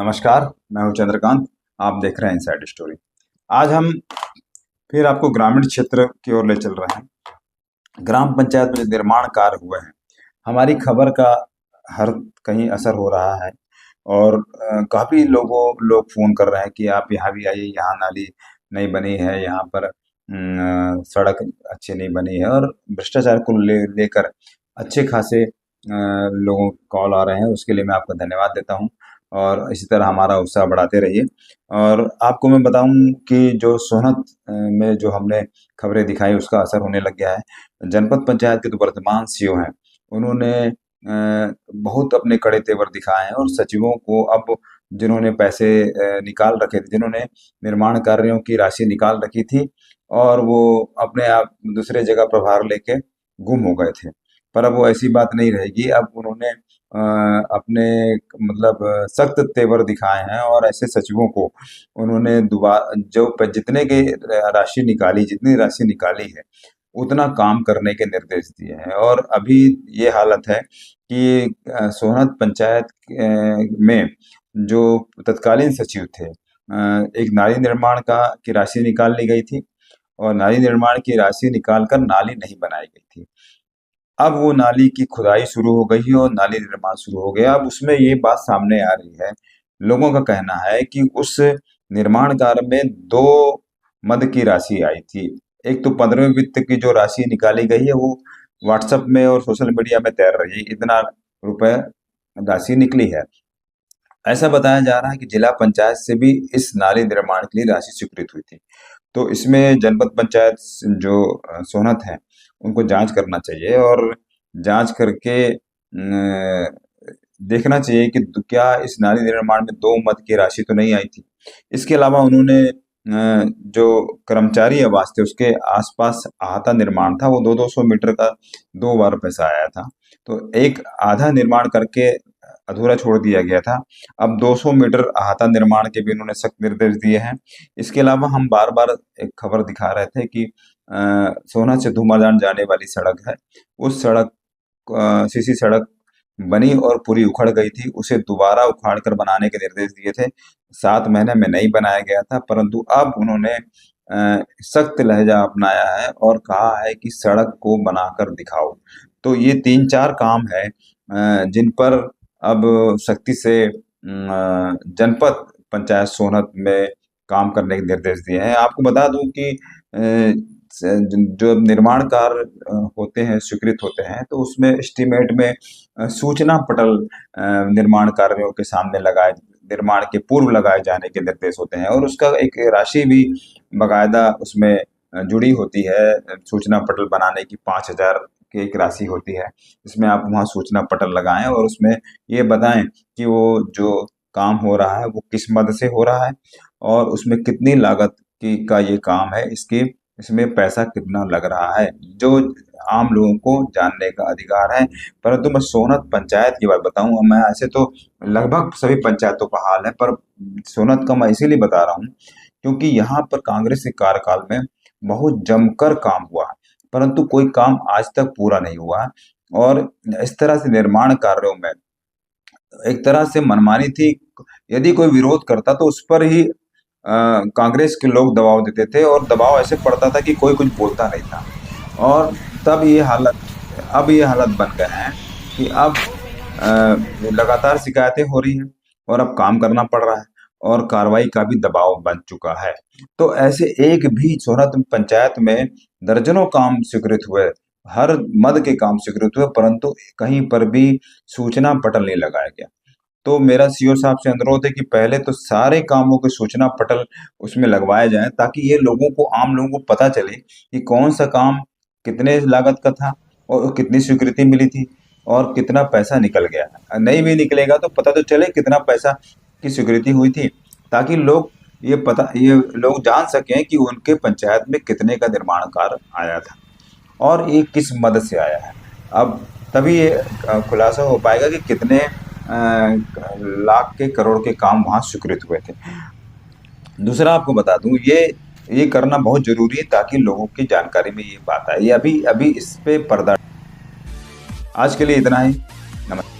नमस्कार, मैं हूं चंद्रकांत। आप देख रहे हैं इनसाइड स्टोरी। आज हम फिर आपको ग्रामीण क्षेत्र की ओर ले चल रहे हैं। ग्राम पंचायत में जो निर्माण कार्य हुए हैं, हमारी खबर का हर कहीं असर हो रहा है और काफी लोग फोन कर रहे हैं कि आप यहाँ भी आइए, यहाँ नाली नहीं बनी है, यहाँ पर सड़क अच्छी नहीं बनी है और भ्रष्टाचार को लेकर अच्छे खासे लोगों के कॉल आ रहे हैं। उसके लिए मैं आपका धन्यवाद देता हूँ और इसी तरह हमारा उत्साह बढ़ाते रहिए। और आपको मैं बताऊं कि जो सोहनत में जो हमने खबरें दिखाई उसका असर होने लग गया है। जनपद पंचायत के जो वर्तमान सीईओ हैं, उन्होंने बहुत अपने कड़े तेवर दिखाए हैं और सचिवों को अब जिन्होंने पैसे निकाल रखे थे, जिन्होंने निर्माण कार्यों की राशि निकाल रखी थी और वो अपने आप दूसरे जगह प्रभार लेके गुम हो गए थे, पर अब वो ऐसी बात नहीं रहेगी। अब उन्होंने अपने मतलब सख्त तेवर दिखाए हैं और ऐसे सचिवों को उन्होंने दोबारा जितने की राशि निकाली, जितनी राशि निकाली है, उतना काम करने के निर्देश दिए हैं। और अभी ये हालत है कि सोहनत पंचायत में जो तत्कालीन सचिव थे, एक नाली निर्माण का की राशि निकाल ली गई थी और नाली निर्माण की राशि निकालकर नाली नहीं बनाई गई थी। अब वो नाली की खुदाई शुरू हो गई है और नाली निर्माण शुरू हो गया। अब उसमें ये बात सामने आ रही है, लोगों का कहना है कि उस निर्माण कार्य में दो मद की राशि आई थी। एक तो 15वें वित्त की जो राशि निकाली गई है वो व्हाट्सएप में और सोशल मीडिया में तैर रही है, इतना रुपए राशि निकली है। ऐसा बताया जा रहा है कि जिला पंचायत से भी इस नाली निर्माण के लिए राशि स्वीकृत हुई थी। तो इसमें जनपद पंचायत जो सोहनत है, उनको जांच करना चाहिए और जांच करके देखना चाहिए कि क्या इस नाली निर्माण में दो मद की राशि तो नहीं आई थी। इसके अलावा उन्होंने जो कर्मचारी आवास थे उसके आसपास अहाता निर्माण था, वो 200 मीटर का 2 बार पैसा आया था, तो एक आधा निर्माण करके अधूरा छोड़ दिया गया था। अब 200 मीटर अहाता निर्माण के भी उन्होंने सख्त निर्देश दिए हैं। इसके अलावा हम बार बार एक खबर दिखा रहे थे कि सोहना से धूमादान जाने वाली सड़क है, उस सड़क सीसी सड़क बनी और पूरी उखड़ गई थी, उसे दोबारा उखाड़ कर बनाने के निर्देश दिए थे। 7 महीने में नहीं बनाया गया था, परंतु अब उन्होंने सख्त लहजा अपनाया है और कहा है कि सड़क को बनाकर दिखाओ। तो ये 3-4 काम है जिन पर अब सख्ती से जनपद पंचायत सोहनत में काम करने के निर्देश दिए हैं। आपको बता दूं कि जो निर्माण कार्य होते हैं, स्वीकृत होते हैं, तो उसमें एस्टीमेट में सूचना पटल निर्माण कार्यों के सामने लगाए, निर्माण के पूर्व लगाए जाने के निर्देश होते हैं और उसका एक राशि भी बाकायदा उसमें जुड़ी होती है। सूचना पटल बनाने की 5,000 की एक राशि होती है, इसमें आप वहाँ सूचना पटल लगाएं और उसमें ये बताएं कि वो जो काम हो रहा है वो किस मद से हो रहा है और उसमें कितनी लागत की का ये काम है, इसमें पैसा कितना लग रहा है, जो आम लोगों को जानने का अधिकार है। परंतु मैं सोहनत पंचायत की बात बताऊं, मैं ऐसे तो लगभग सभी पंचायतों का हाल है, पर सोहनत का मैं इसीलिए बता रहा हूँ क्योंकि यहाँ पर कांग्रेस के कार्यकाल में बहुत जमकर काम हुआ है, परंतु कोई काम आज तक पूरा नहीं हुआ। और इस तरह से निर्माण कार्यों में एक तरह से मनमानी थी। यदि कोई विरोध करता तो उस पर ही कांग्रेस के लोग दबाव देते थे और दबाव ऐसे पड़ता था कि कोई कुछ बोलता नहीं था। और तब अब ये हालत बन गए हैं कि अब लगातार शिकायतें हो रही हैं और अब काम करना पड़ रहा है और कार्रवाई का भी दबाव बन चुका है। तो ऐसे एक भी सोहनत पंचायत में दर्जनों काम स्वीकृत हुए, हर मद के काम स्वीकृत हुए, परंतु कहीं पर भी सूचना पटल नहीं लगाया गया। तो मेरा सीईओ साहब से अनुरोध है कि पहले तो सारे कामों के सूचना पटल उसमें लगवाए जाएं, ताकि ये आम लोगों को पता चले कि कौन सा काम कितने लागत का था और कितनी स्वीकृति मिली थी और कितना पैसा निकल गया। नहीं भी निकलेगा तो पता तो चले कितना पैसा की स्वीकृति हुई थी, ताकि ये लोग जान सकें कि उनके पंचायत में कितने का निर्माण कार्य आया था और ये किस मद से आया है। अब तभी ये खुलासा हो पाएगा कि कितने लाख के करोड़ के काम वहाँ स्वीकृत हुए थे। दूसरा आपको बता दूं, ये करना बहुत जरूरी है ताकि लोगों की जानकारी में ये बात आए। ये अभी अभी इस पे पर्दा। आज के लिए इतना ही। नमस्कार।